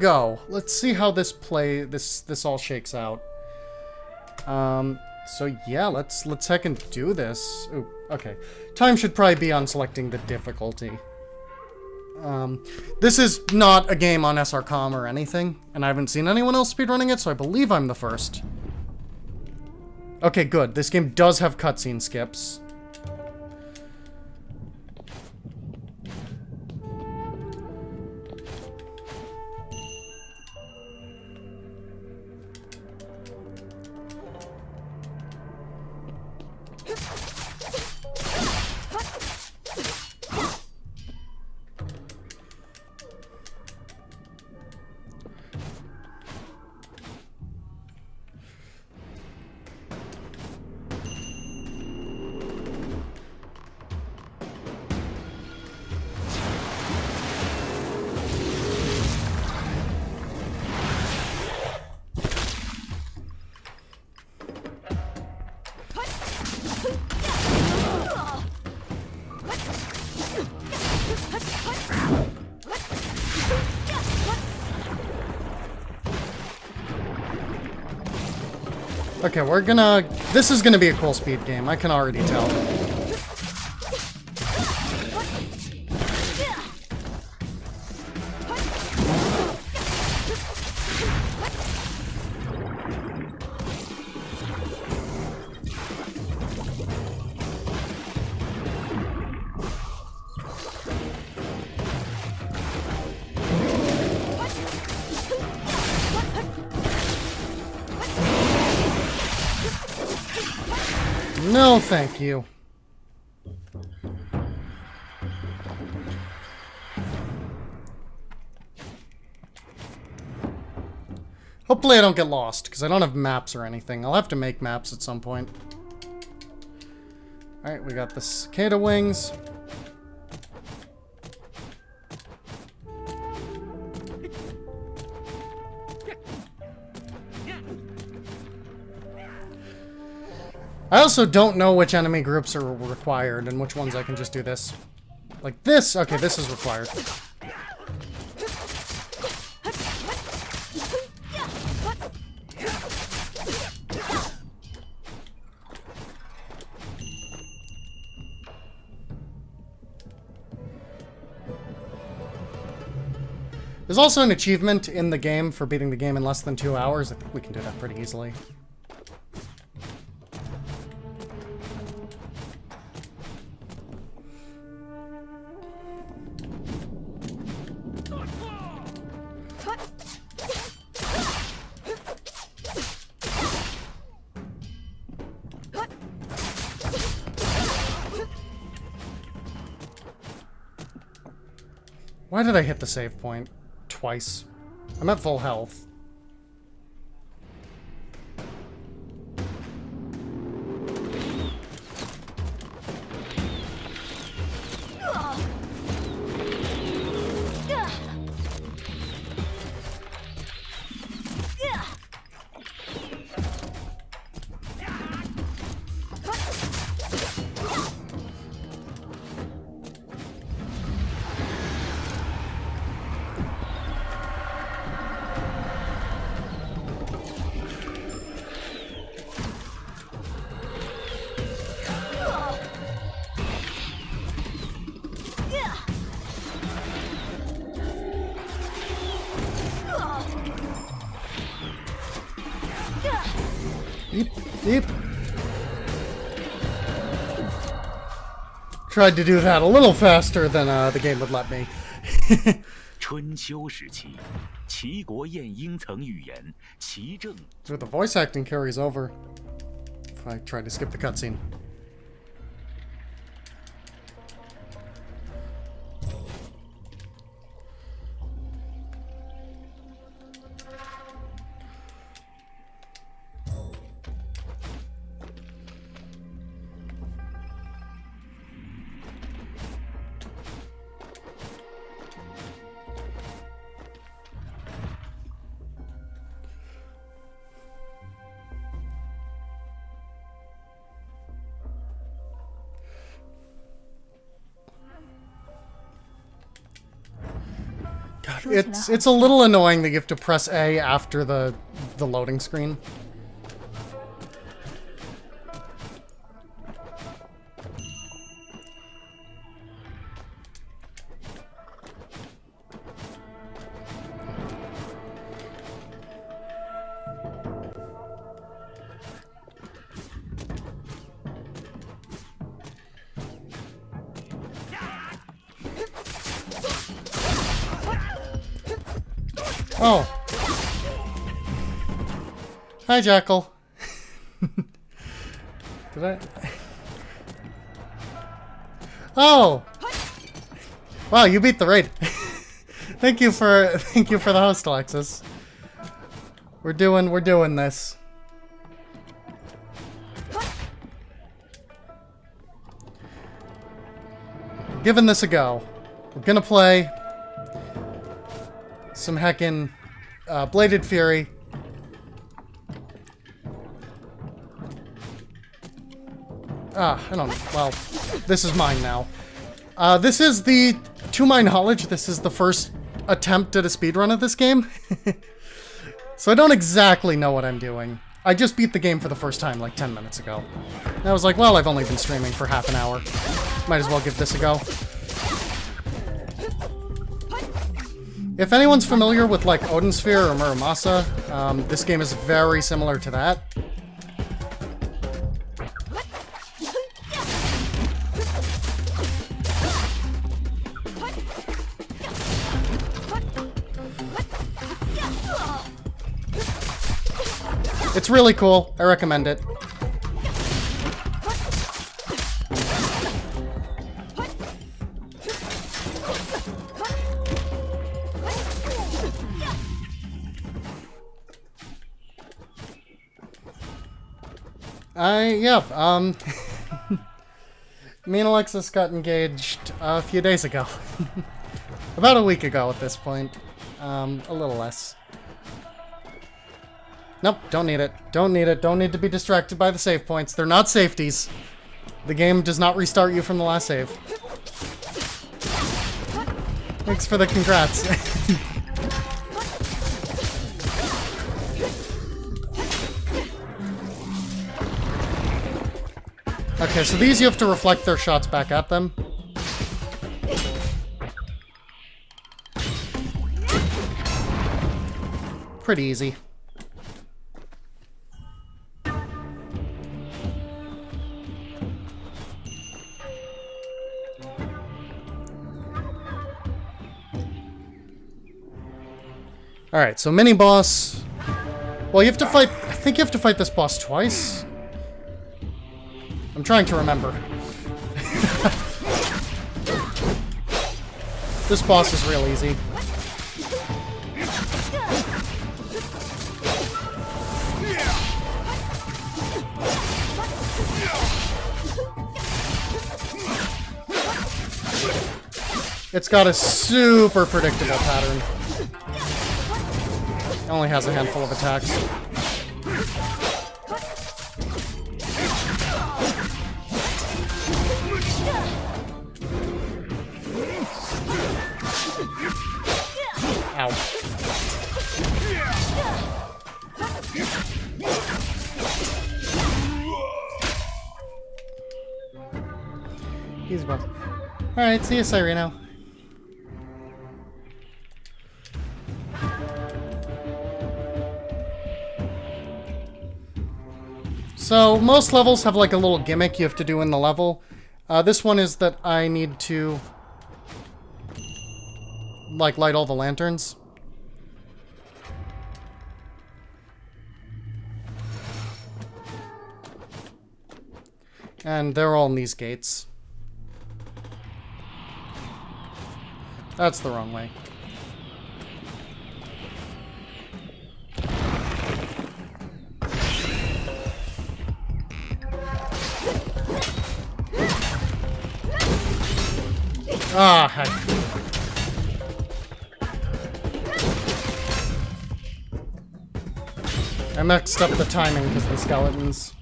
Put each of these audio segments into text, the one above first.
Go. Let's see how this all shakes out. So yeah, let's heck and do this. Ooh, okay. Time should probably be on selecting the difficulty. This is not a game on SRCom or anything, and I haven't seen anyone else speedrunning it, so I believe I'm the first. Okay, good. This game does have cutscene skips. Okay, this is gonna be a cool speed game, I can already tell. No, thank you. Hopefully I don't get lost, because I don't have maps or anything. I'll have to make maps at some point. Alright, we got the cicada wings. I also don't know which enemy groups are required and which ones I can just do this. Like this? Okay, this is required. There's also an achievement in the game for beating the game in less than 2 hours. I think we can do that pretty easily. Why did I hit the save point twice? I'm at full health. Deep. Tried to do that a little faster than the game would let me. 春秋时期，齐国晏婴曾预言，齐政。So the voice acting carries over. If I try to skip the cutscene. it's a little annoying that you have to press A after the loading screen. Oh. Hi, Jackal. Did I? Oh. Wow, you beat the raid. Thank you for the host, Alexis. We're doing this. Giving this a go. We're gonna play some heckin' Bladed Fury. I don't know. Well, this is mine now. This is to my knowledge, this is the first attempt at a speedrun of this game. So I don't exactly know what I'm doing. I just beat the game for the first time like 10 minutes ago. And I was like, well, I've only been streaming for half an hour. Might as well give this a go. If anyone's familiar with like Odin Sphere or Muramasa, this game is very similar to that. It's really cool. I recommend it. Me and Alexis got engaged a few days ago. About a week ago at this point. A little less. Nope, don't need it. Don't need it. Don't need to be distracted by the save points. They're not safeties. The game does not restart you from the last save. Thanks for the congrats. Okay, so these you have to reflect their shots back at them. Pretty easy. Alright, so mini-boss. Well, you have to fight... I think you have to fight this boss twice. I'm trying to remember. This boss is real easy. It's got a super predictable pattern. It only has a handful of attacks. Ow. He's about. Alright, see you, Cyreno. So, most levels have like a little gimmick you have to do in the level. This one is that I need to like light all the lanterns. And they're all in these gates. That's the wrong way. Ah, heck. I mixed up the timing because of the skeletons.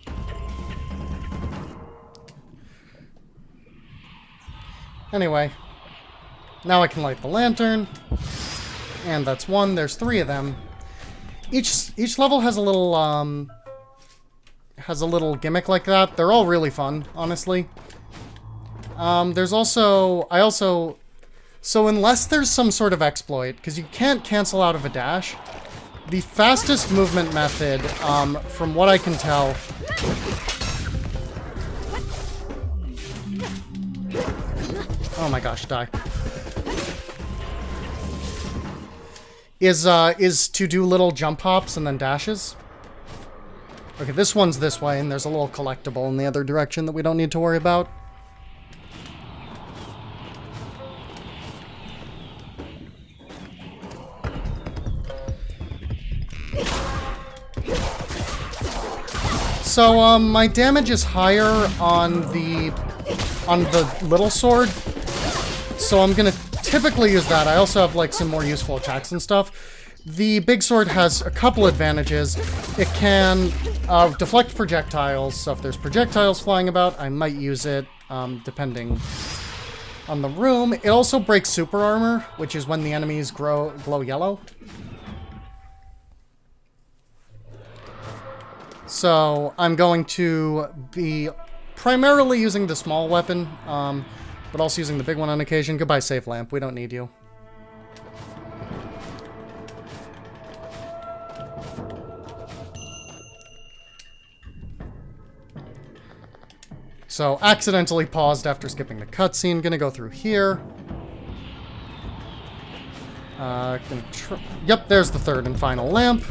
Anyway. Now I can light the lantern. And that's one. There's 3 of them. Each level has a little gimmick like that. They're all really fun, honestly. There's also... So unless there's some sort of exploit, because you can't cancel out of a dash, the fastest movement method, from what I can tell... Oh my gosh, die. Is to do little jump hops and then dashes. Okay, this one's this way, and there's a little collectible in the other direction that we don't need to worry about. So, my damage is higher on the little sword, so I'm gonna typically use that. I also have, like, some more useful attacks and stuff. The big sword has a couple advantages. It can deflect projectiles, so if there's projectiles flying about, I might use it, depending on the room. It also breaks super armor, which is when the enemies glow yellow. So I'm going to be primarily using the small weapon, but also using the big one on occasion. Goodbye, Save Lamp. We don't need you. So, accidentally paused after skipping the cutscene. Gonna go through here. Yep, there's the 3rd and final lamp.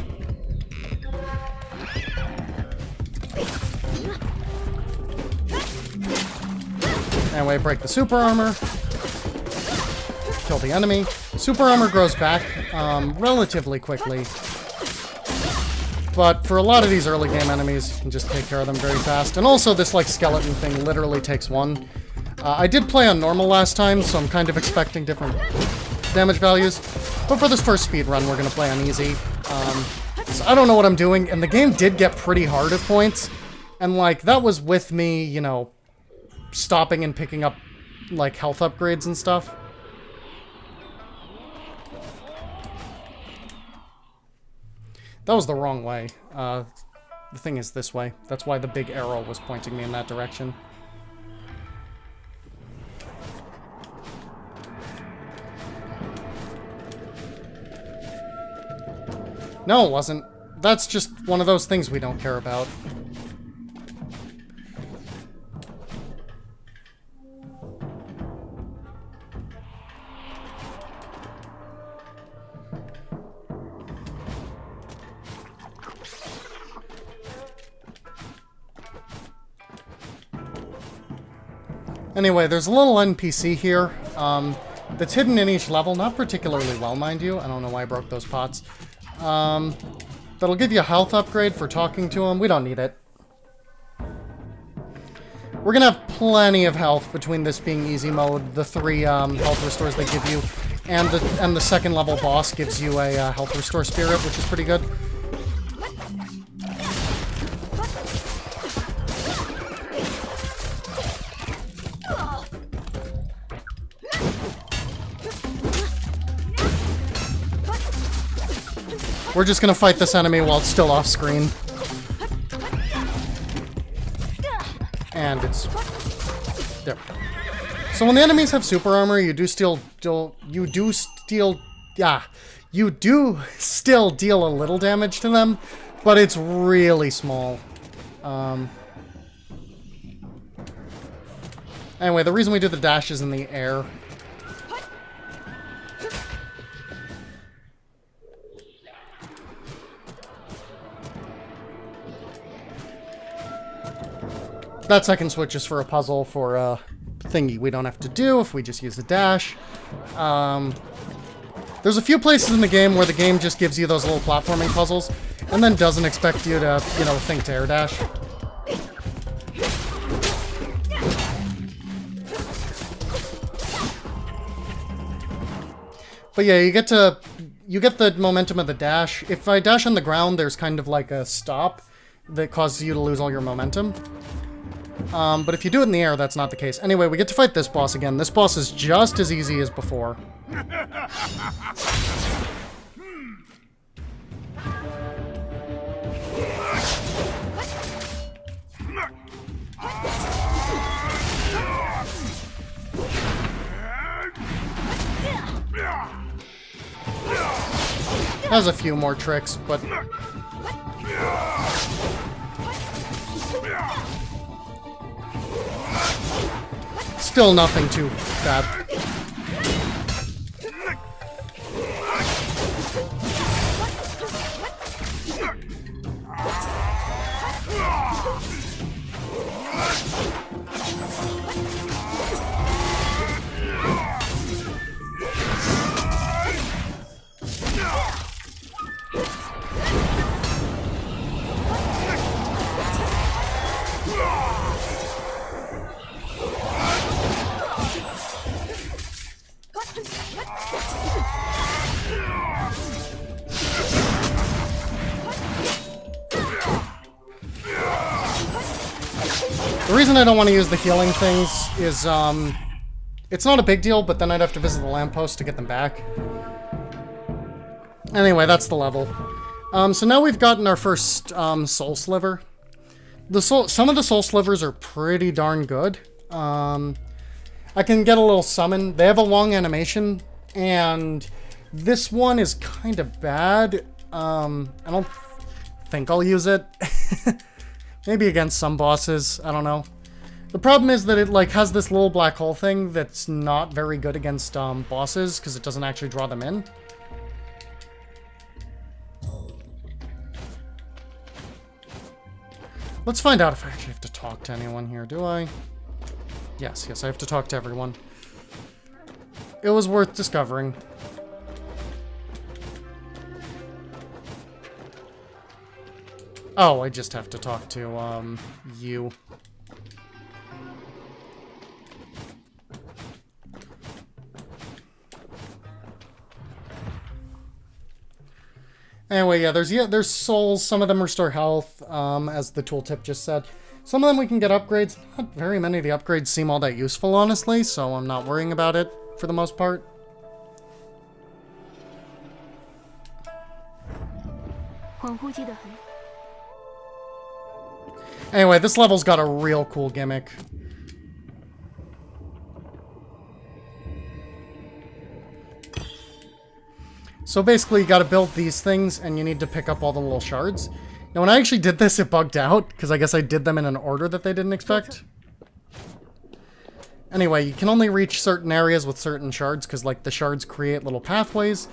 Anyway, break the super armor. Kill the enemy. Super armor grows back relatively quickly. But for a lot of these early game enemies, you can just take care of them very fast. And also, this, like, skeleton thing literally takes 1. I did play on normal last time, so I'm kind of expecting different damage values. But for this first speed run, we're going to play on easy. So I don't know what I'm doing, and the game did get pretty hard at points. And, like, that was with me, you know, stopping and picking up, like, health upgrades and stuff. That was the wrong way. The thing is this way. That's why the big arrow was pointing me in that direction. No, it wasn't. That's just one of those things we don't care about. Anyway, there's a little NPC here that's hidden in each level. Not particularly well, mind you. I don't know why I broke those pots. That'll give you a health upgrade for talking to him. We don't need it. We're gonna have plenty of health between this being easy mode, the 3 health restores they give you, and the 2nd level boss gives you a health restore spirit, which is pretty good. We're just gonna fight this enemy while it's still off screen. And it's... there. So when the enemies have super armor, you do still deal a little damage to them, but it's really small. Anyway, the reason we do the dash is in the air. That second switch is for a puzzle for a thingy we don't have to do if we just use the dash. There's a few places in the game where the game just gives you those little platforming puzzles and then doesn't expect you to, you know, think to air dash. But yeah, you get the momentum of the dash. If I dash on the ground, there's kind of like a stop that causes you to lose all your momentum. But if you do it in the air, that's not the case. Anyway, we get to fight this boss again. This boss is just as easy as before. Has a few more tricks, but... Still nothing too bad. The reason I don't want to use the healing things is, it's not a big deal, but then I'd have to visit the lamppost to get them back. Anyway, that's the level. So now we've gotten our first, soul sliver. Some of the soul slivers are pretty darn good. I can get a little summon. They have a long animation, and this one is kind of bad. I don't think I'll use it. Maybe against some bosses, I don't know. The problem is that it like has this little black hole thing that's not very good against bosses because it doesn't actually draw them in. Let's find out if I actually have to talk to anyone here, do I? Yes, I have to talk to everyone. It was worth discovering. Oh, I just have to talk to, you. Anyway, yeah, there's souls. Some of them restore health, as the tooltip just said. Some of them we can get upgrades. Not very many of the upgrades seem all that useful, honestly, so I'm not worrying about it for the most part. Anyway, this level's got a real cool gimmick. So basically, you gotta build these things, and you need to pick up all the little shards. Now, when I actually did this, it bugged out, because I guess I did them in an order that they didn't expect. Anyway, you can only reach certain areas with certain shards, because, like, the shards create little pathways.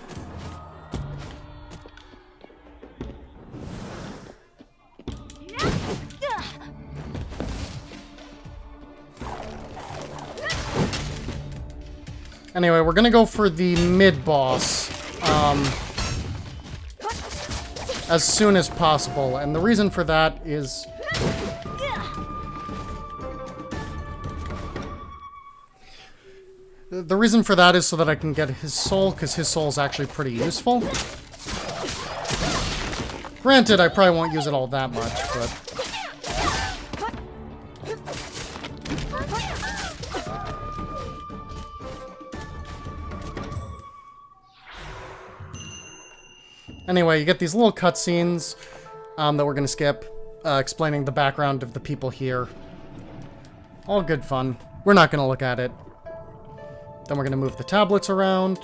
Anyway, we're gonna go for the mid-boss, as soon as possible, and the reason for that is... The reason for that is so that I can get his soul, because his soul is actually pretty useful. Granted, I probably won't use it all that much, but... Anyway, you get these little cutscenes that we're going to skip, explaining the background of the people here. All good fun. We're not going to look at it. Then we're going to move the tablets around.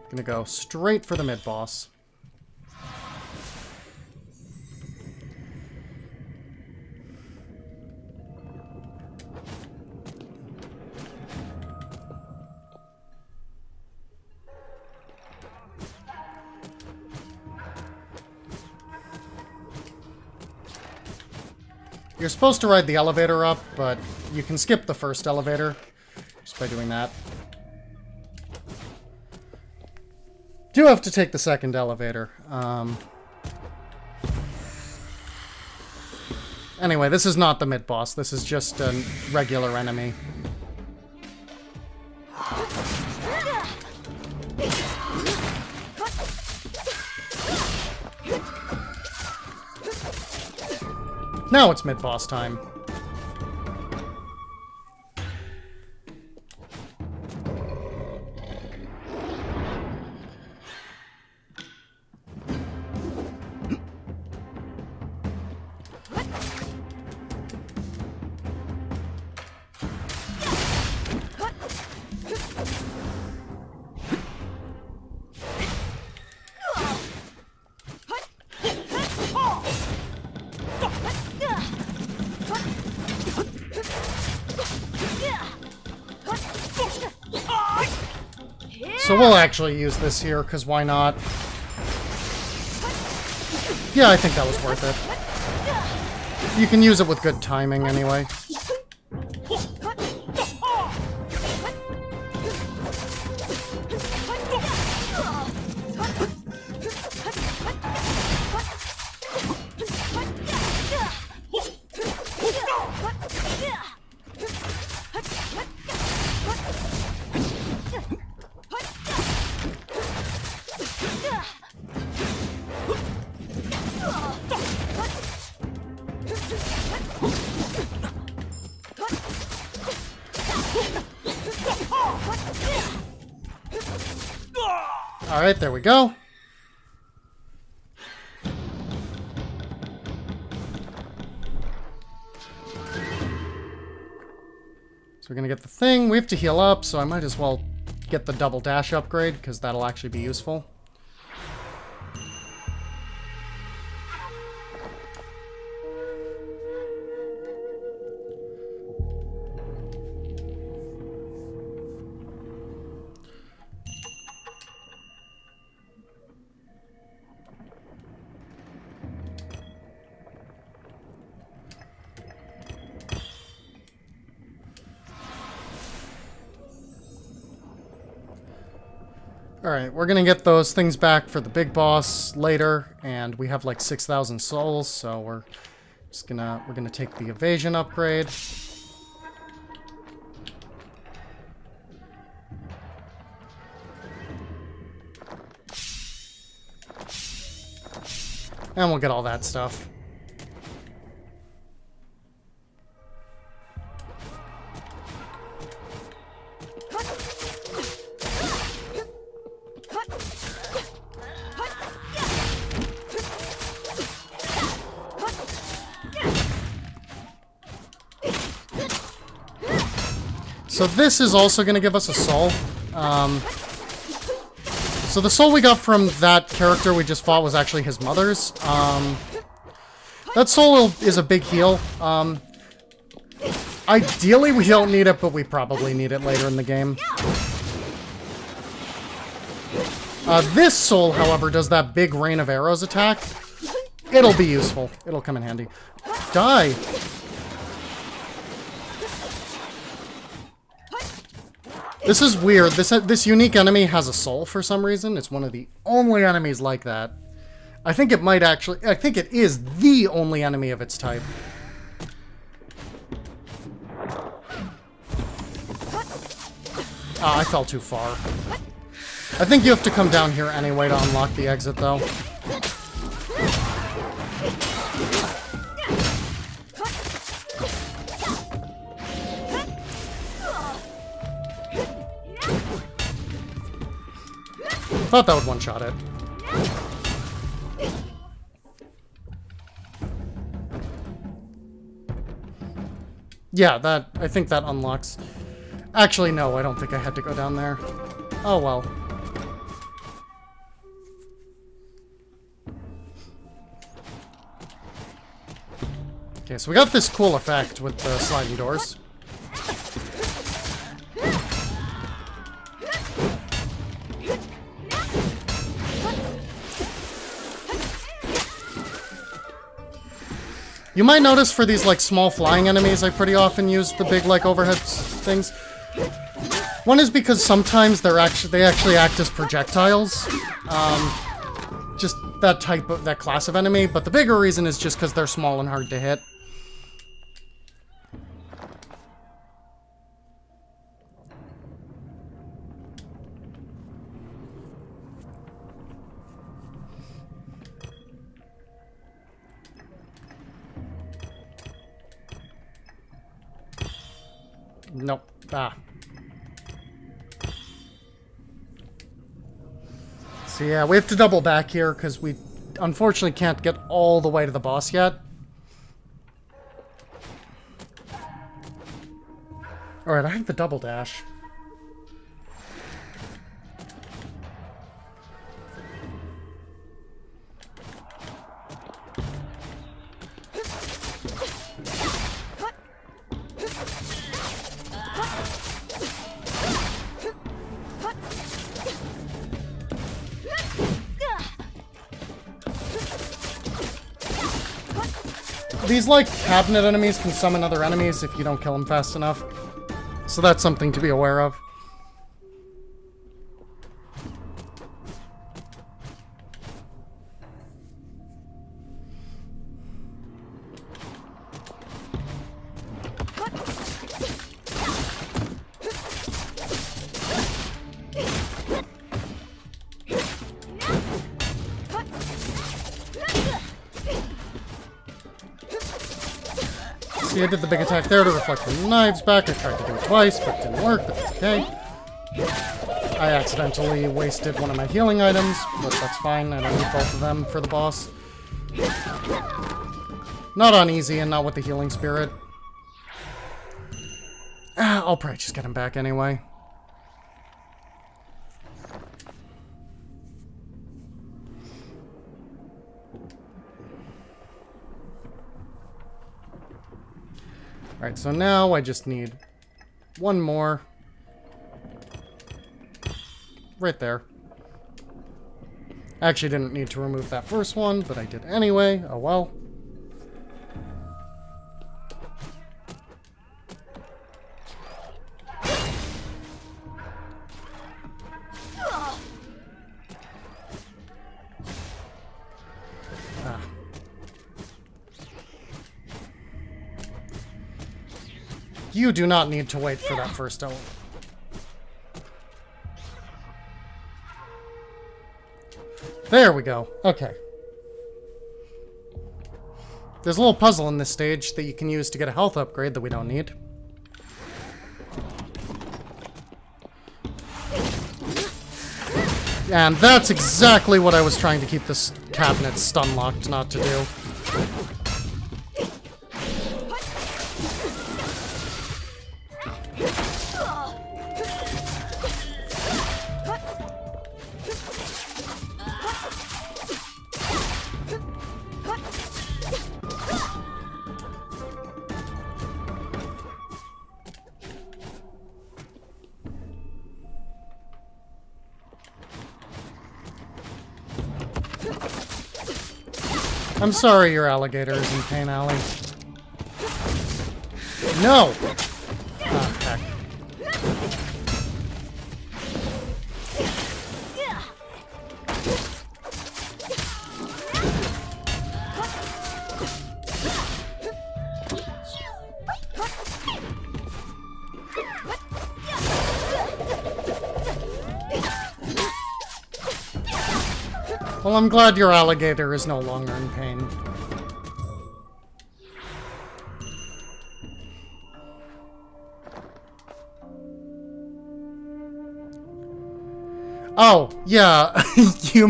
Going to go straight for the mid-boss. You're supposed to ride the elevator up, but you can skip the first elevator just by doing that. Do have to take the second elevator. Anyway, this is not the mid-boss. This is just a regular enemy. Now it's mid-boss time. So we'll actually use this here, because why not? Yeah, I think that was worth it. You can use it with good timing anyway. Alright, there we go. So we're gonna get the thing. We have to heal up, so I might as well get the double dash upgrade, because that'll actually be useful. Alright, we're gonna get those things back for the big boss later, and we have like 6,000 souls, so we're gonna take the evasion upgrade. And we'll get all that stuff. So this is also going to give us a soul. So the soul we got from that character we just fought was actually his mother's. That soul is a big heal. Ideally we don't need it, but we probably need it later in the game. This soul, however, does that big rain of arrows attack. It'll be useful. It'll come in handy. Die! This is weird. This unique enemy has a soul for some reason. It's one of the only enemies like that. I think it might actually... I think it is the only enemy of its type. I fell too far. I think you have to come down here anyway to unlock the exit, though. Thought that would one-shot it. Yeah, I think that unlocks... Actually, no, I don't think I had to go down there. Oh, well. Okay, so we got this cool effect with the sliding doors. You might notice for these, like, small flying enemies, I pretty often use the big, like, overhead things. One is because sometimes they actually act as projectiles. Just that class of enemy, but the bigger reason is just because they're small and hard to hit. Nope. Ah. So yeah, we have to double back here because we unfortunately can't get all the way to the boss yet. Alright, I have the double dash. these, like, cabinet enemies can summon other enemies if you don't kill them fast enough. So that's something to be aware of. See, I did the big attack there to reflect the knives back. I tried to do it twice, but it didn't work, but that's okay. I accidentally wasted one of my healing items, but that's fine. I don't need both of them for the boss. Not on easy and not with the healing spirit. I'll probably just get him back anyway. Alright, so now I just need one more. Right there. I actually didn't need to remove that first one, but I did anyway. Oh well. You do not need to wait for that first element. There we go. Okay. There's a little puzzle in this stage that you can use to get a health upgrade that we don't need. And that's exactly what I was trying to keep this cabinet stun-locked not to do. I'm sorry your alligator is in pain, Allie. No! Ah, heck. Well, I'm glad your alligator is no longer in pain. Oh, yeah. You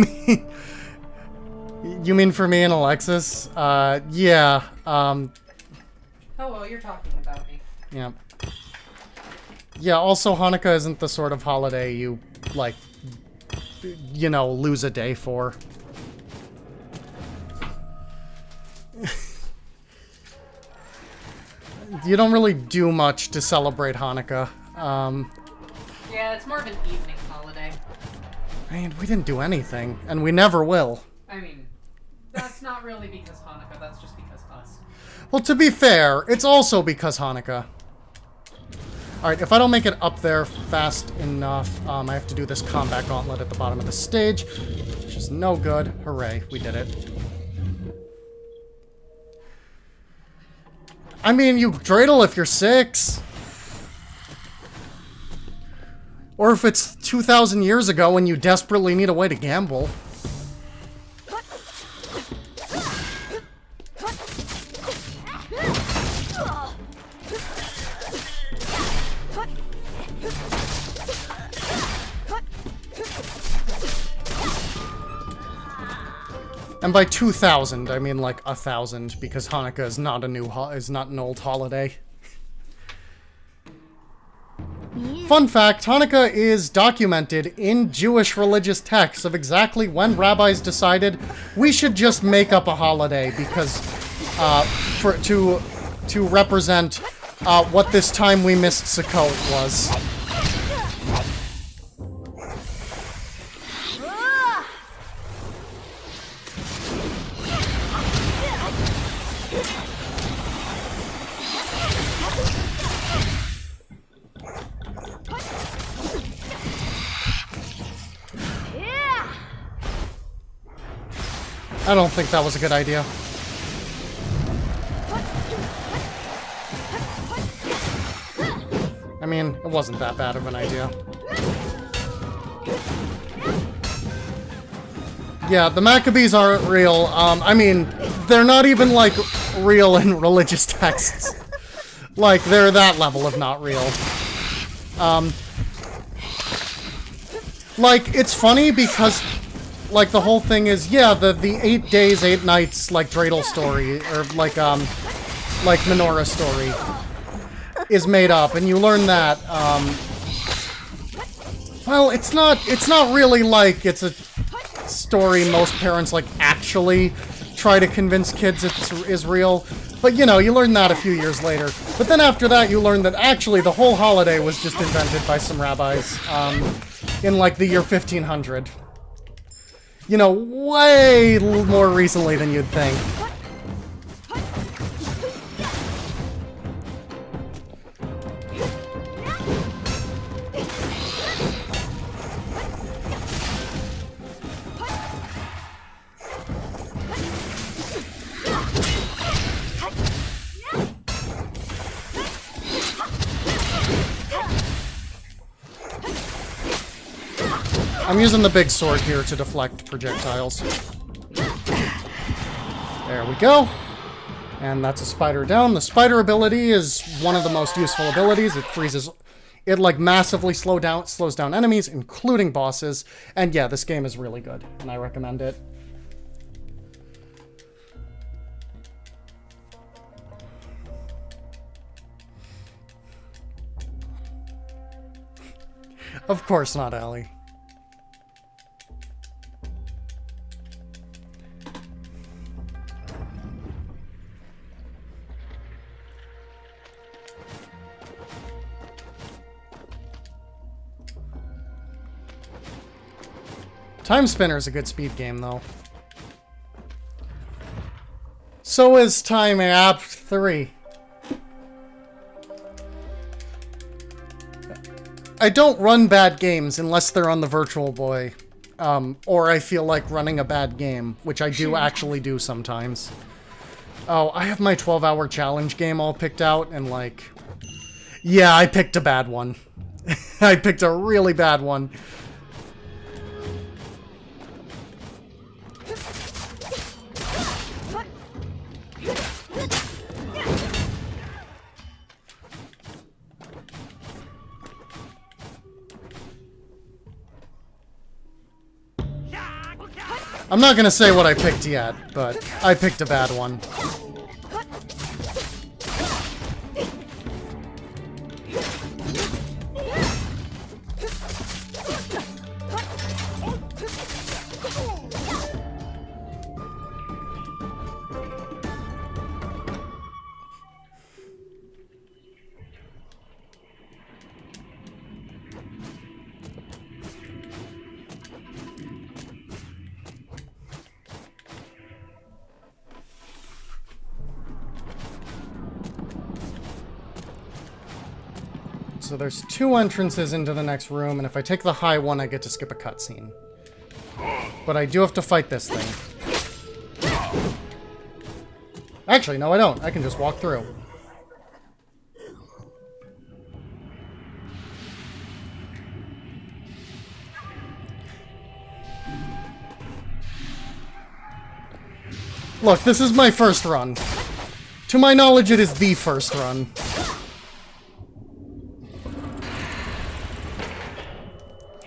mean for me and Alexis? Yeah. Oh, well, you're talking about me. Yeah. Yeah, also Hanukkah isn't the sort of holiday you, like, you know, lose a day for. You don't really do much to celebrate Hanukkah. Yeah, it's more of an evening holiday. Man, we didn't do anything, and we never will. I mean, that's not really because Hanukkah, that's just because us. Well, to be fair, it's also because Hanukkah. Alright, if I don't make it up there fast enough, I have to do this combat gauntlet at the bottom of the stage, which is no good. Hooray, we did it. I mean, you dreidel if you're 6. Or if it's 2,000 years ago and you desperately need a way to gamble. And by 2,000, I mean like 1,000, because Hanukkah is not an old holiday. Fun fact, Hanukkah is documented in Jewish religious texts of exactly when rabbis decided we should just make up a holiday because to represent what this time we missed Sukkot was. I don't think that was a good idea. I mean, it wasn't that bad of an idea. Yeah, the Maccabees aren't real. I mean, they're not even, like, real in religious texts. Like, they're that level of not real. Like, it's funny because, like, the whole thing is, yeah, the 8 days, 8 nights, like, dreidel story, or, like menorah story is made up, and you learn that, well, it's not really like it's a story most parents, like, actually try to convince kids is real, but, you know, you learn that a few years later. But then after that, you learn that actually the whole holiday was just invented by some rabbis, in, like, the year 1500. You know, way more recently than you'd think. I'm using the big sword here to deflect projectiles. There we go. And that's a spider down. The spider ability is one of the most useful abilities. It freezes... It, like, massively slows down enemies, including bosses. And yeah, this game is really good, and I recommend it. Of course not, Allie. Time Spinner is a good speed game, though. So is Time App 3. I don't run bad games unless they're on the Virtual Boy. Or I feel like running a bad game, which I do actually do sometimes. Oh, I have my 12-hour challenge game all picked out, and like... Yeah, I picked a bad one. I picked a really bad one. I'm not gonna say what I picked yet, but I picked a bad one. So there's 2 entrances into the next room, and if I take the high one, I get to skip a cutscene. But I do have to fight this thing. Actually, no, I don't. I can just walk through. Look, this is my first run. To my knowledge, it is the first run.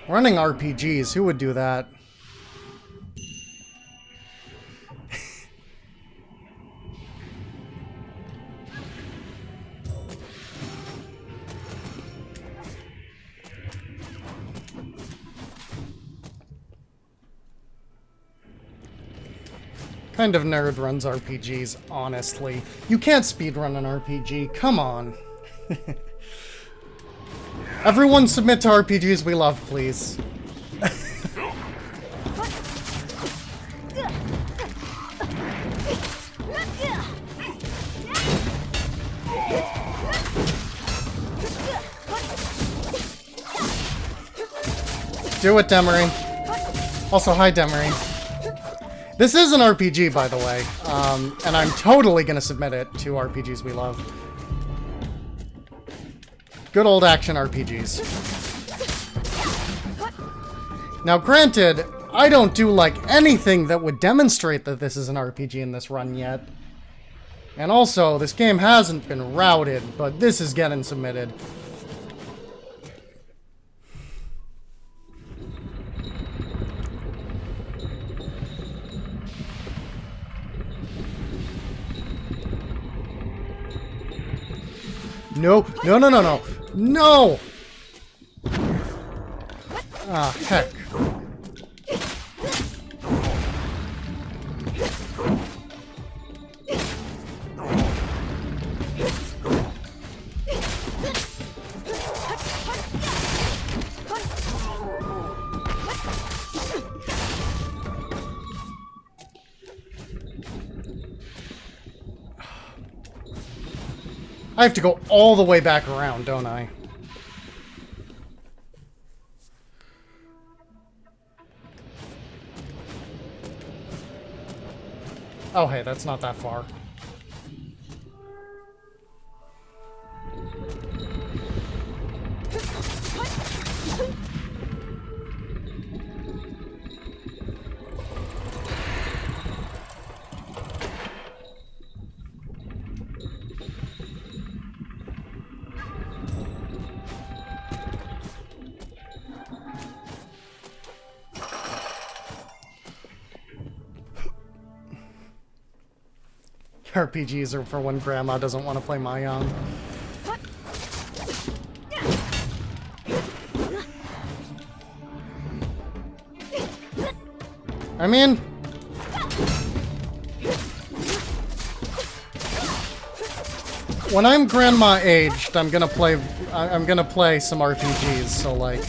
Running RPGs, who would do that? Kind of nerd runs RPGs, honestly. You can't speedrun an RPG, come on. Everyone submit to RPGs we love, please. Do it, Demery. Also, hi, Demery. This is an RPG, by the way, and I'm totally gonna submit it to RPGs we love. Good old action RPGs. Now, granted, I don't do, like, anything that would demonstrate that this is an RPG in this run yet. And also, this game hasn't been routed, but this is getting submitted. No, no, no, no, no. No! Ah, heck. I have to go all the way back around, don't I? Oh, hey, that's not that far. RPGs are for when Grandma doesn't want to play Mahjong. I mean... when I'm Grandma aged, I'm gonna play some RPGs, so like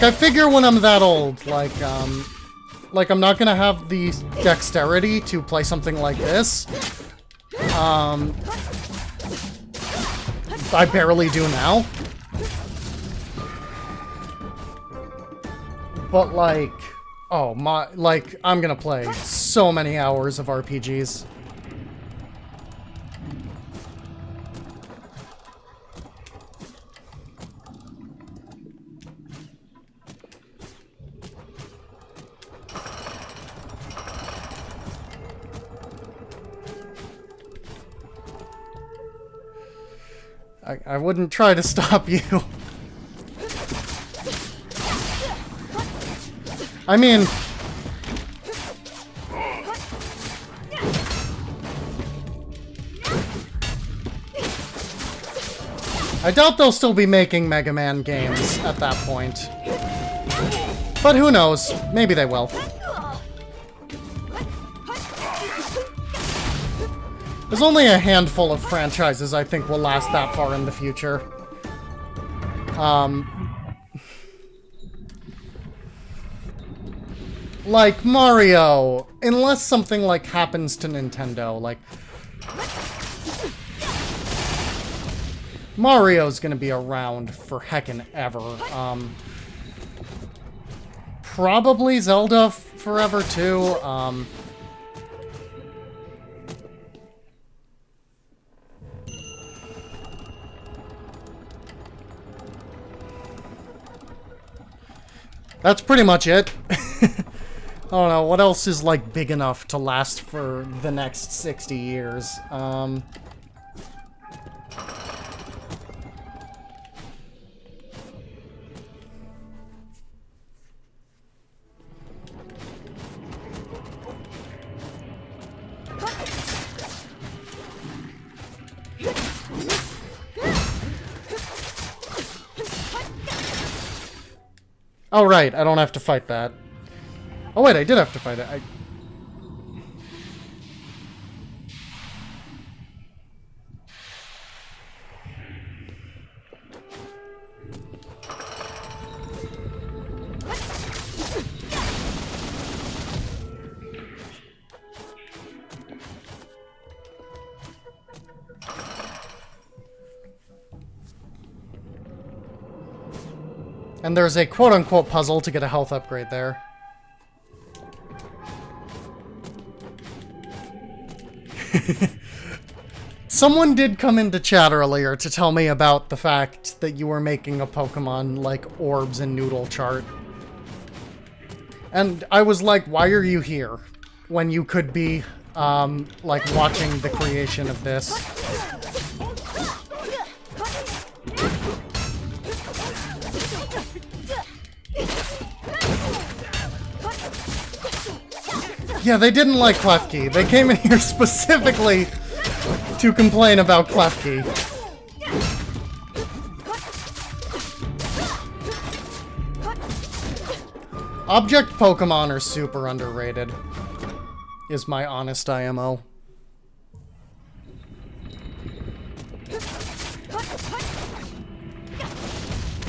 I figure when I'm that old, like I'm not gonna have the dexterity to play something like this. I barely do now. But like, oh my, like, I'm gonna play so many hours of RPGs. I wouldn't try to stop you. I mean... I doubt they'll still be making Mega Man games at that point. But who knows? Maybe they will. There's only a handful of franchises I think will last that far in the future. Like Mario, unless something like happens to Nintendo, like... Mario's gonna be around for heckin' ever. Probably Zelda forever too. That's pretty much it. I don't know, what else is, like, big enough to last for the next 60 years? Oh, right, I don't have to fight that. Oh, wait, I did have to fight it. And there's a quote-unquote puzzle to get a health upgrade there. Someone did come into chat earlier to tell me about the fact that you were making a Pokemon like Orbs and Noodle chart. And I was like, why are you here? When you could be, like, watching the creation of this. Yeah, they didn't like Klefki. They came in here specifically to complain about Klefki. Object Pokemon are super underrated, is my honest IMO.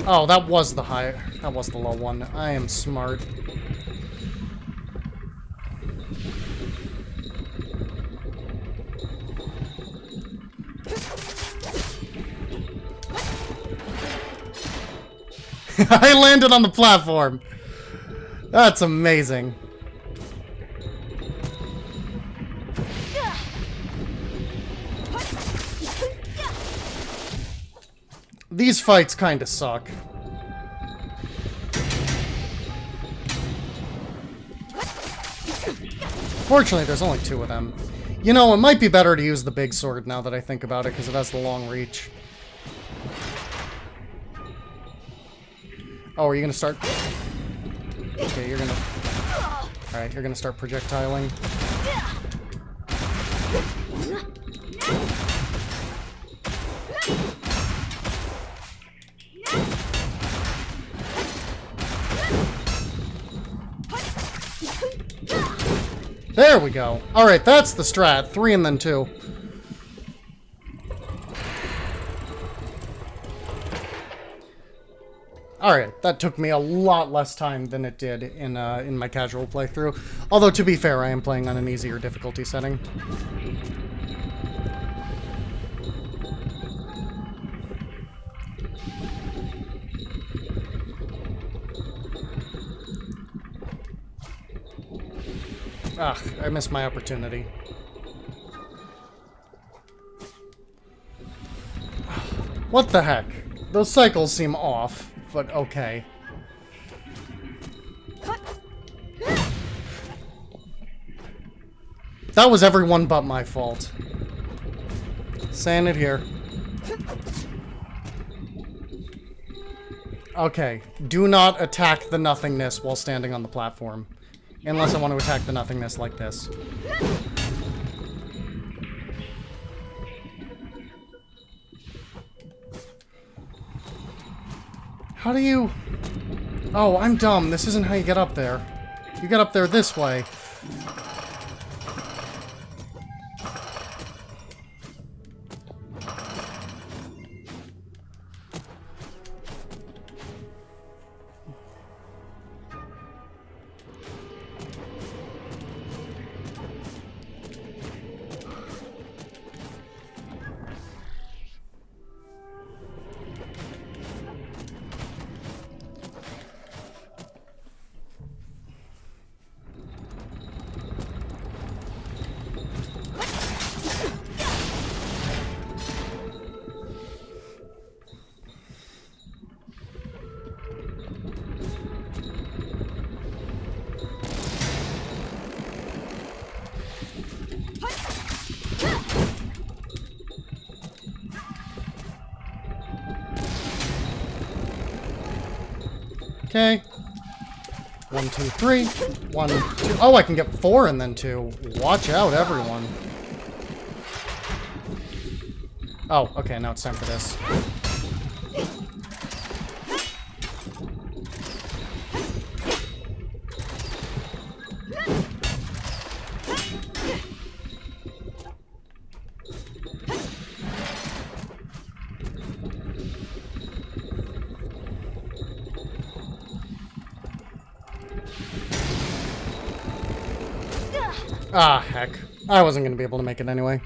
Oh, that was the low one. I am smart. I landed on the platform. That's amazing. These fights kinda suck. Fortunately, there's only 2 of them. You know, it might be better to use the big sword now that I think about it, because it has the long reach. Oh, are you gonna start? Okay, you're gonna... Alright, you're gonna start projectiling. There we go. Alright, that's the strat. 3 and then 2. Alright, that took me a lot less time than it did in my casual playthrough. Although, to be fair, I am playing on an easier difficulty setting. Ugh, I missed my opportunity. What the heck? Those cycles seem off. But okay. That was everyone but my fault. Saying it here. Okay. Do not attack the nothingness while standing on the platform. Unless I want to attack the nothingness like this. How do you... Oh, I'm dumb. This isn't how you get up there. You get up there this way. Okay. 1, 2, 3. 1, 2. Oh, I can get 4 and then 2. Watch out, everyone. Oh, okay, now it's time for this. Ah, heck. I wasn't gonna be able to make it anyway.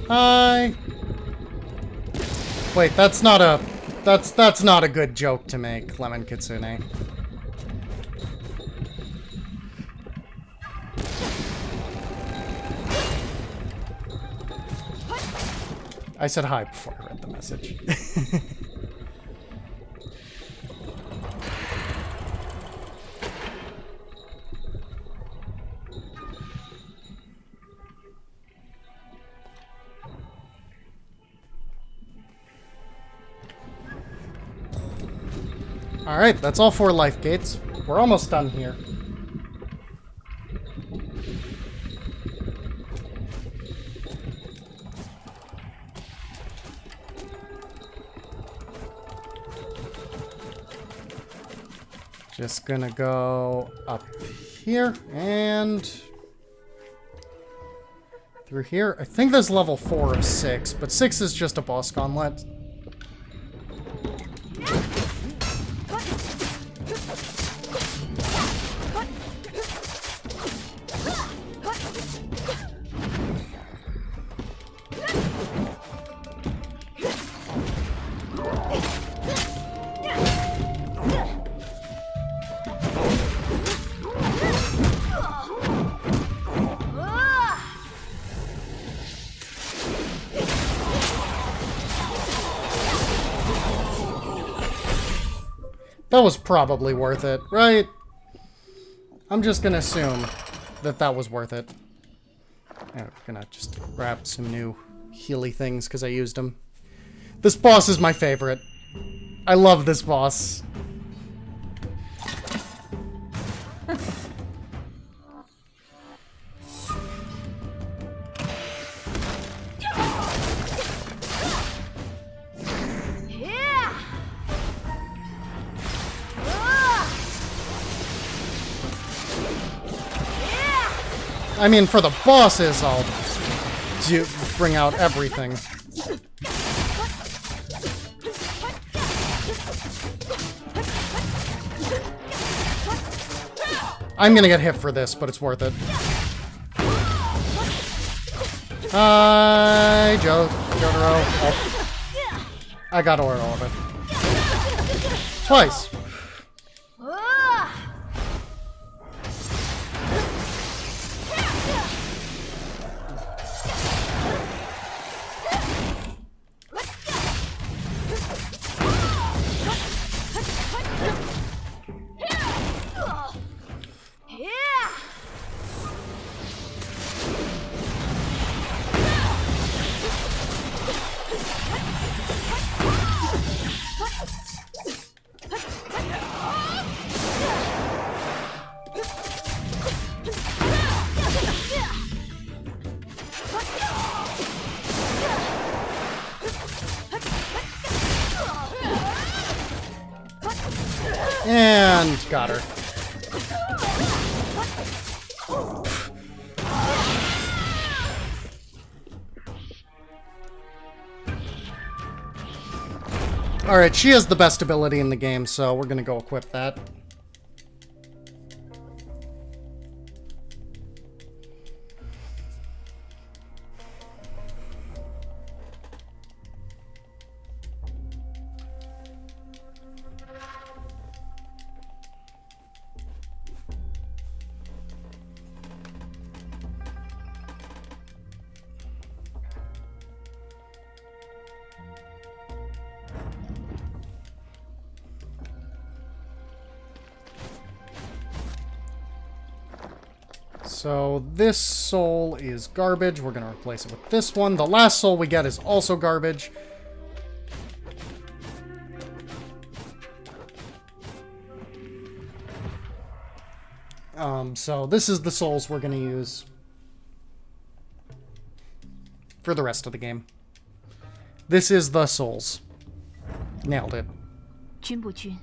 Hi. Wait, that's not a... That's not a good joke to make, Lemon Kitsune. I said hi before I read the message. Alright, that's all 4 life gates. We're almost done here. Just gonna go up here and through here. I think there's level 4 of 6, but 6 is just a boss gauntlet. That was probably worth it, right? I'm just gonna assume that that was worth it. I'm gonna just grab some new healy things because I used them. This boss is my favorite. I love this boss. I mean, for the bosses, I'll bring out everything. I'm gonna get hit for this, but it's worth it. Hi, Jotaro. Oh. I got all of it. Twice. And got her. Alright, she has the best ability in the game, so we're gonna go equip that. So this soul is garbage. We're going to replace it with this one. The last soul we get is also garbage. So this is the souls we're going to use for the rest of the game. This is the souls. Nailed it. 君不君。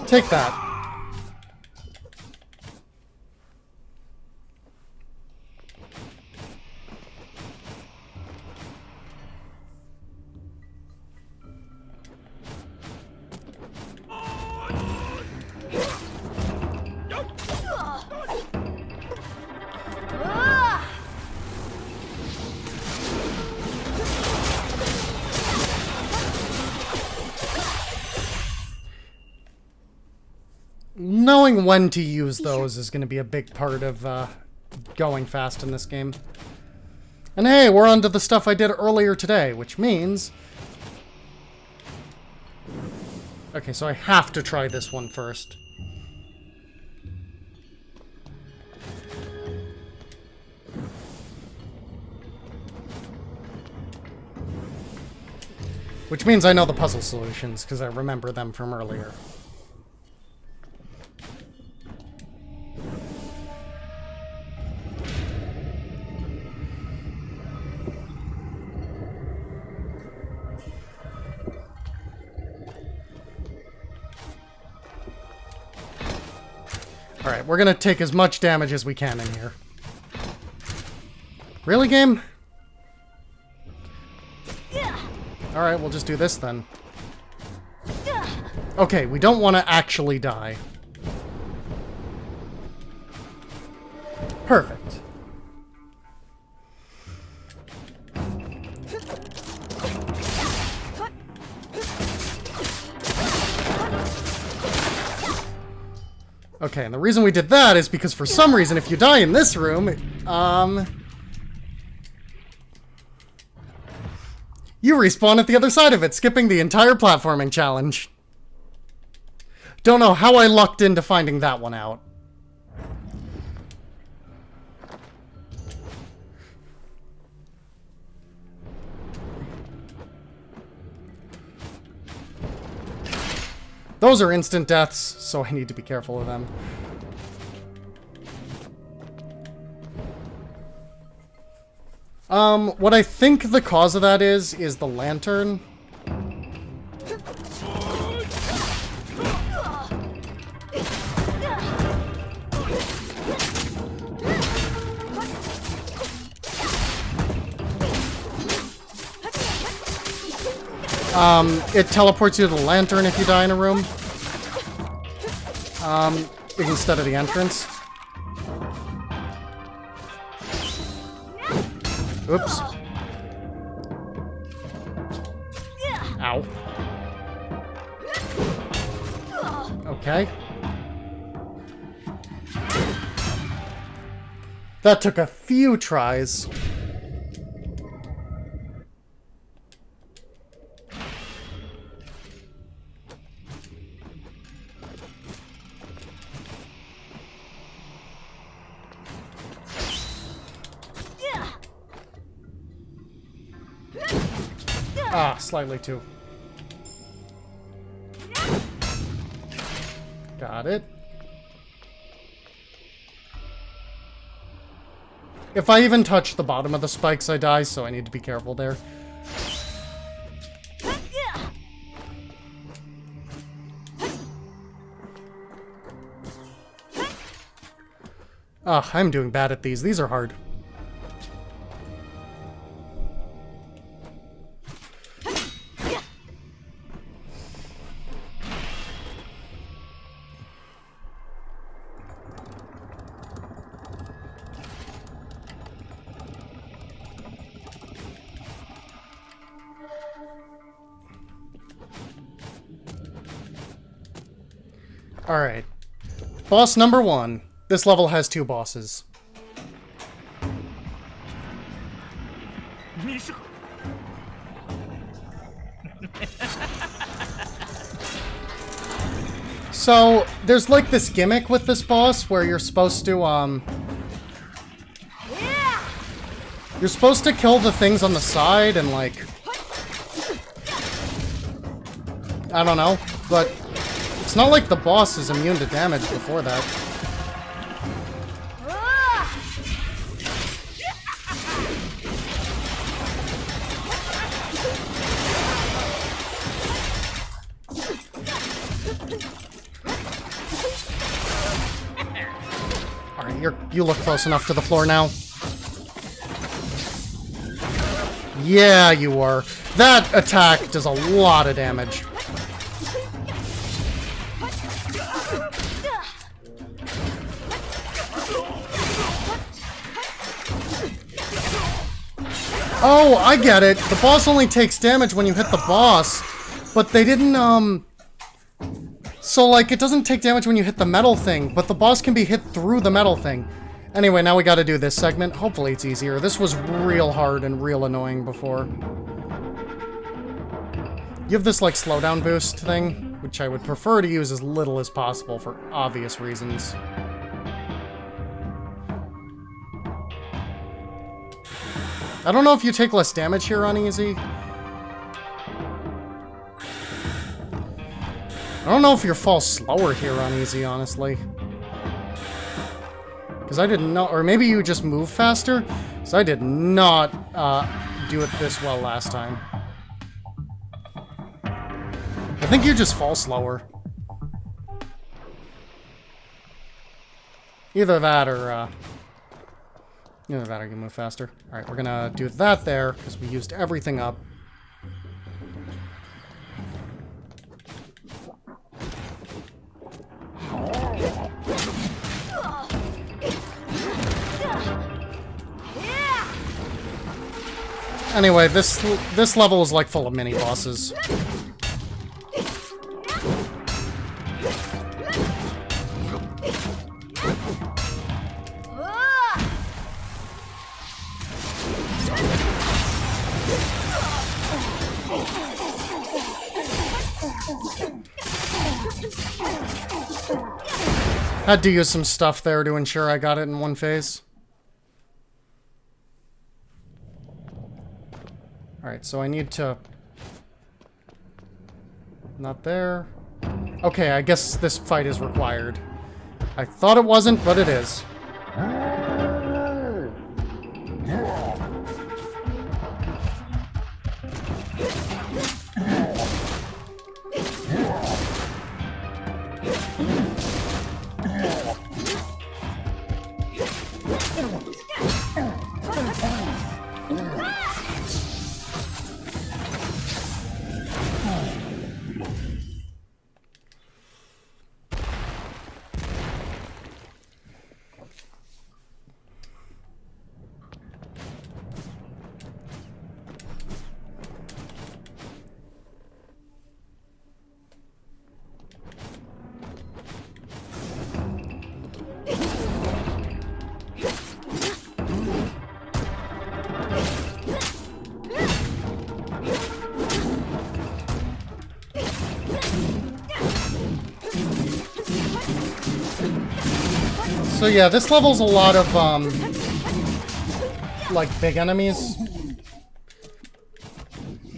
Take that. Knowing when to use those is going to be a big part of going fast in this game. And hey, we're on to the stuff I did earlier today, which means... Okay, so I have to try this one first. Which means I know the puzzle solutions, because I remember them from earlier. Alright, we're gonna take as much damage as we can in here. Really, game? Alright, we'll just do this then. Okay, we don't want to actually die. Perfect. Okay, and the reason we did that is because for some reason, if you die in this room, you respawn at the other side of it, skipping the entire platforming challenge. Don't know how I lucked into finding that one out. Those are instant deaths, so I need to be careful of them. What I think the cause of that is the lantern. It teleports you to the lantern if you die in a room. Instead of the entrance. Oops. Ow. Okay. That took a few tries. Ah, slightly too. Got it. If I even touch the bottom of the spikes, I die, so I need to be careful there. Ah, I'm doing bad at these. These are hard. Alright. Boss number 1. This level has 2 bosses. So, there's like this gimmick with this boss where you're supposed to, you're supposed to kill the things on the side and, like... I don't know, but... It's not like the boss is immune to damage before that. you look close enough to the floor now. Yeah, you are. That attack does a lot of damage. Oh, I get it. The boss only takes damage when you hit the boss, but they didn't, So, like, it doesn't take damage when you hit the metal thing, but the boss can be hit through the metal thing. Anyway, now we gotta do this segment. Hopefully it's easier. This was real hard and real annoying before. You have this, like, slowdown boost thing, which I would prefer to use as little as possible for obvious reasons. I don't know if you take less damage here on easy. I don't know if you fall slower here on easy, honestly. Because I didn't know, or maybe you just move faster? Because I did not do it this well last time. I think you just fall slower. Either that or you can move faster. Alright, we're gonna do that there, because we used everything up. Anyway, this level is like full of mini bosses. Had to use some stuff there to ensure I got it in one phase. Alright, so I need to... Not there. Okay, I guess this fight is required. I thought it wasn't, but it is. So yeah, this level's a lot of, like, big enemies.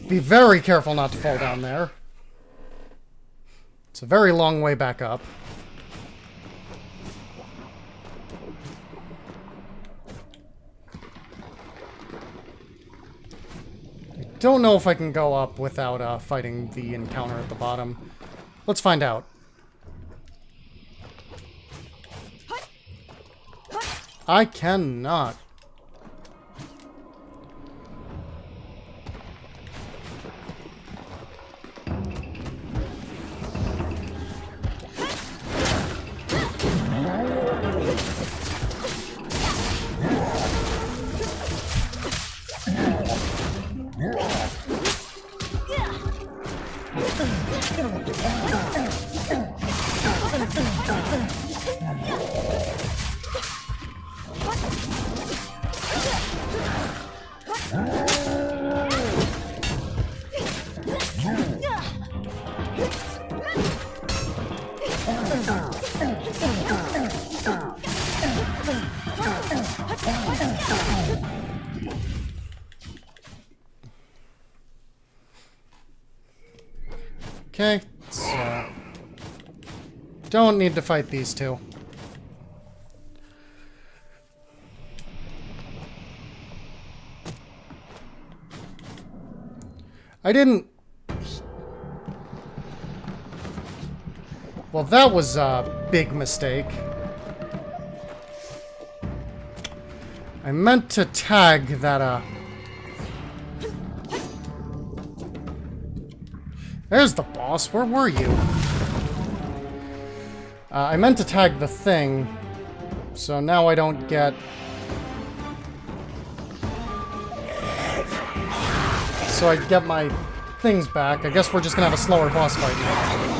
Be very careful not to fall down there. It's a very long way back up. I don't know if I can go up without, fighting the encounter at the bottom. Let's find out. I cannot. Okay, so don't need to fight these two. I didn't... Well, that was a big mistake. I meant to tag that, There's the boss. Where were you? I meant to tag the thing, so now I don't get... So I get my things back. I guess we're just gonna have a slower boss fight now.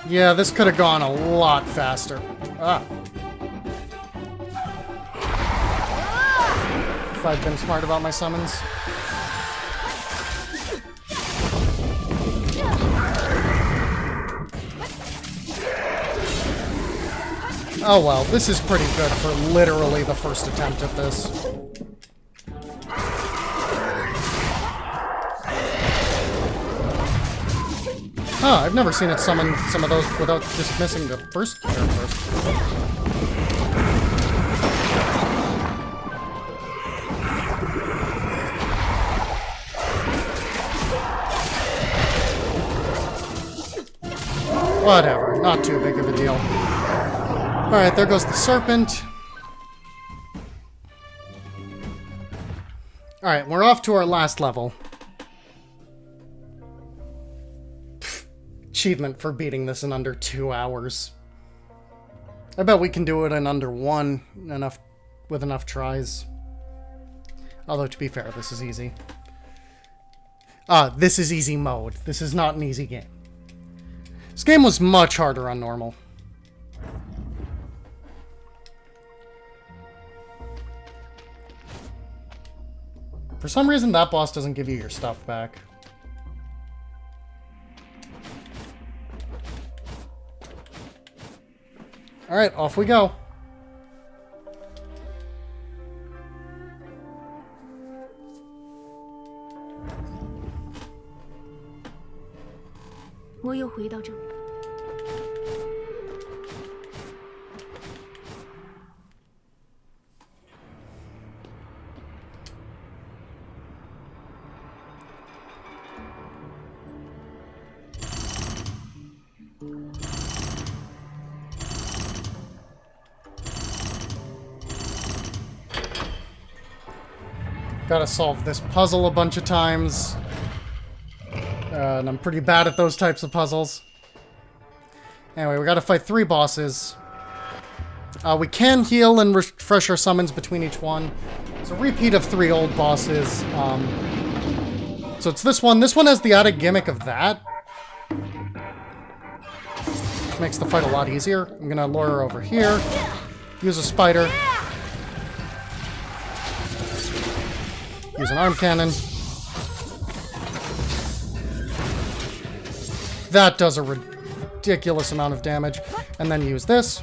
Yeah, this could have gone a lot faster. Ah. If I'd been smart about my summons. Oh well, this is pretty good for literally the first attempt at this. Huh, I've never seen it summon some of those without just missing the first pair first. Whatever, not too big of a deal. Alright, there goes the serpent. Alright, we're off to our last level. Achievement for beating this in under 2 hours. I bet we can do it in under 1 with enough tries. Although, to be fair, this is easy. This is easy mode. This is not an easy game. This game was much harder on normal. For some reason, that boss doesn't give you your stuff back. Alright, off we go. Gotta solve this puzzle a bunch of times. And I'm pretty bad at those types of puzzles. Anyway, we gotta fight 3 bosses. We can heal and refresh our summons between each one. It's a repeat of 3 old bosses. So it's this one. This one has the added gimmick of that. Which makes the fight a lot easier. I'm gonna lure her over here. Use a spider. Use an arm cannon. That does a ridiculous amount of damage. And then use this.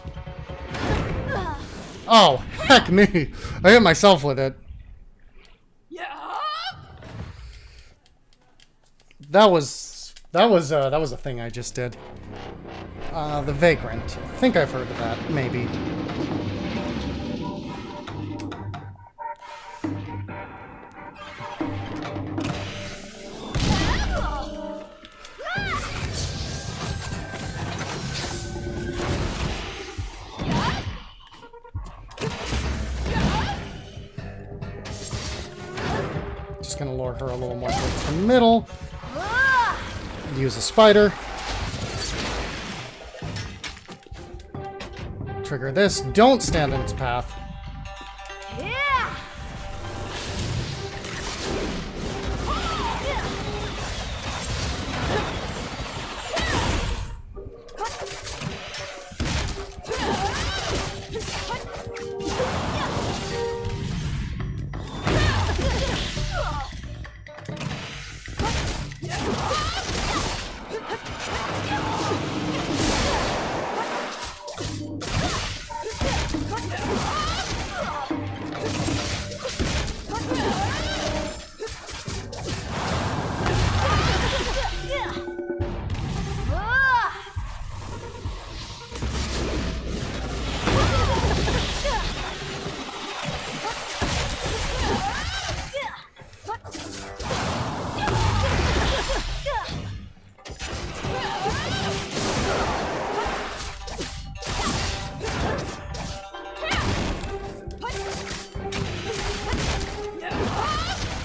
Oh, heck me. I hit myself with it. That was a thing I just did. The Vagrant. I think I've heard of that, maybe. Just gonna lure her a little more towards the middle. Use a spider. trigger this. Don't stand in its path.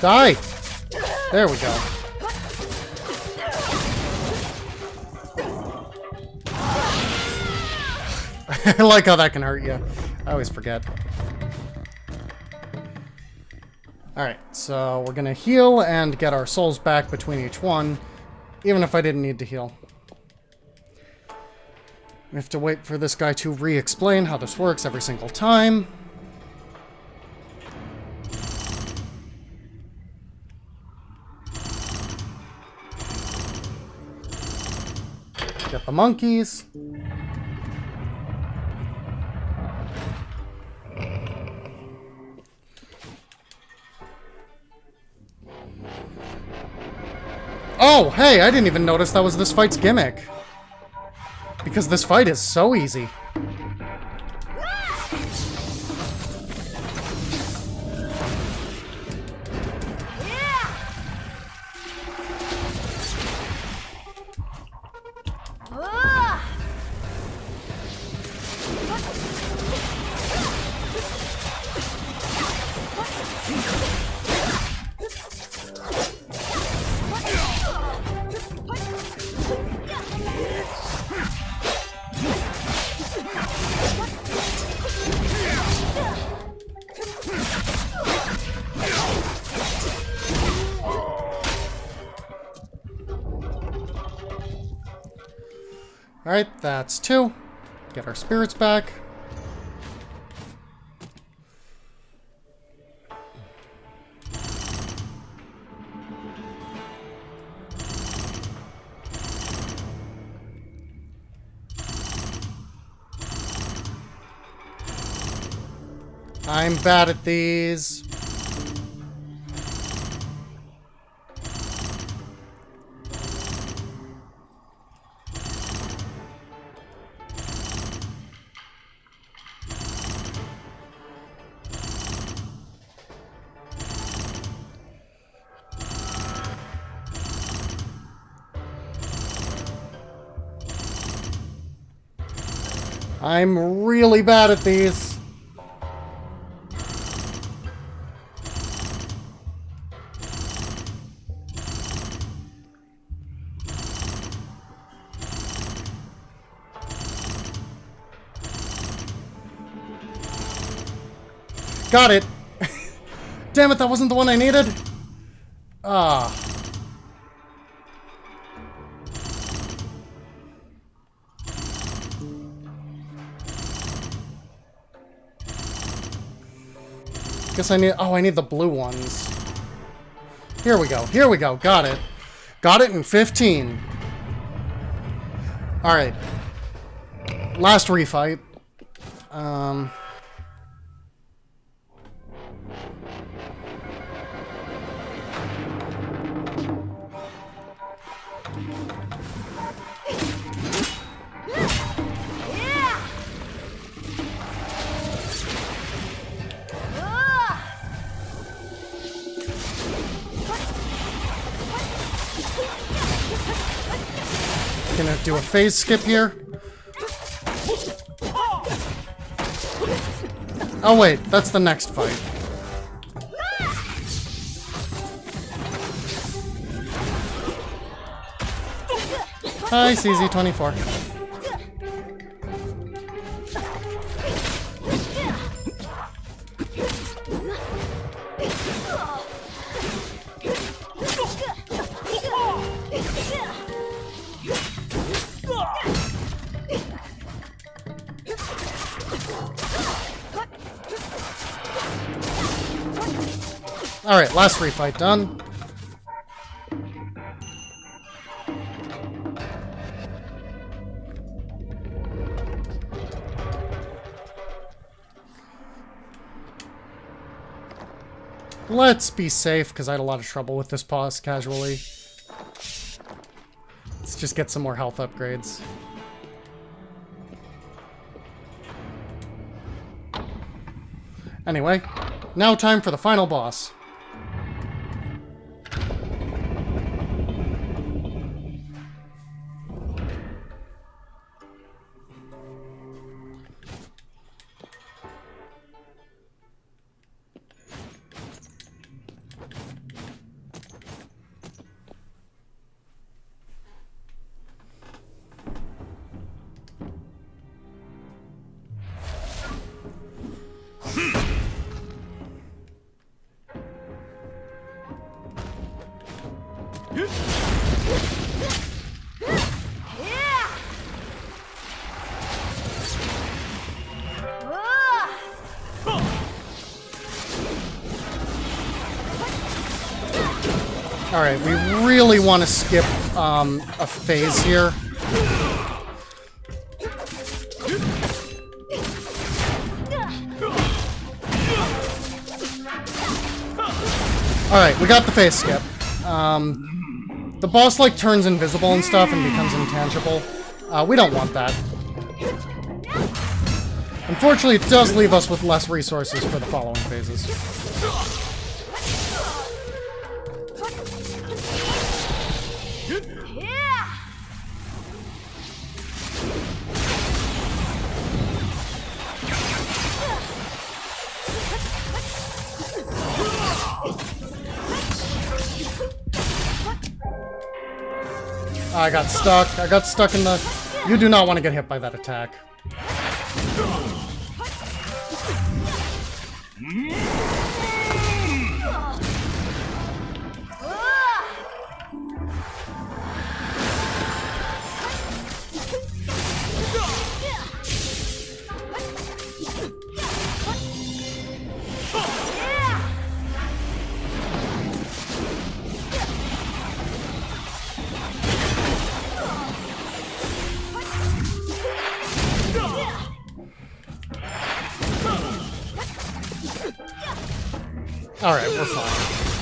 Die! There we go. I like how that can hurt you. I always forget. Alright, so we're gonna heal and get our souls back between each one, even if I didn't need to heal. We have to wait for this guy to re-explain how this works every single time. Get the monkeys. Oh, hey, I didn't even notice that was this fight's gimmick. Because this fight is so easy. Alright, that's 2. Get our spirits back. I'm bad at these. I'm really bad at these. Got it. Damn it, that wasn't the one I needed. Ah. Guess I need... Oh, I need the blue ones. Here we go. Here we go. Got it. Got it in 15. Alright. Last refight. Gonna do a phase skip here. Oh wait, that's the next fight. Hi, CZ24. Alright, last free fight done. Let's be safe, because I had a lot of trouble with this boss casually. Let's just get some more health upgrades. Anyway, now time for the final boss. Alright, we really want to skip a phase here. Alright, we got the phase skip. The boss, like, turns invisible and stuff and becomes intangible. We don't want that. Unfortunately, it does leave us with less resources for the following phases. I got stuck. I got stuck in the... You do not want to get hit by that attack. Alright, we're fine.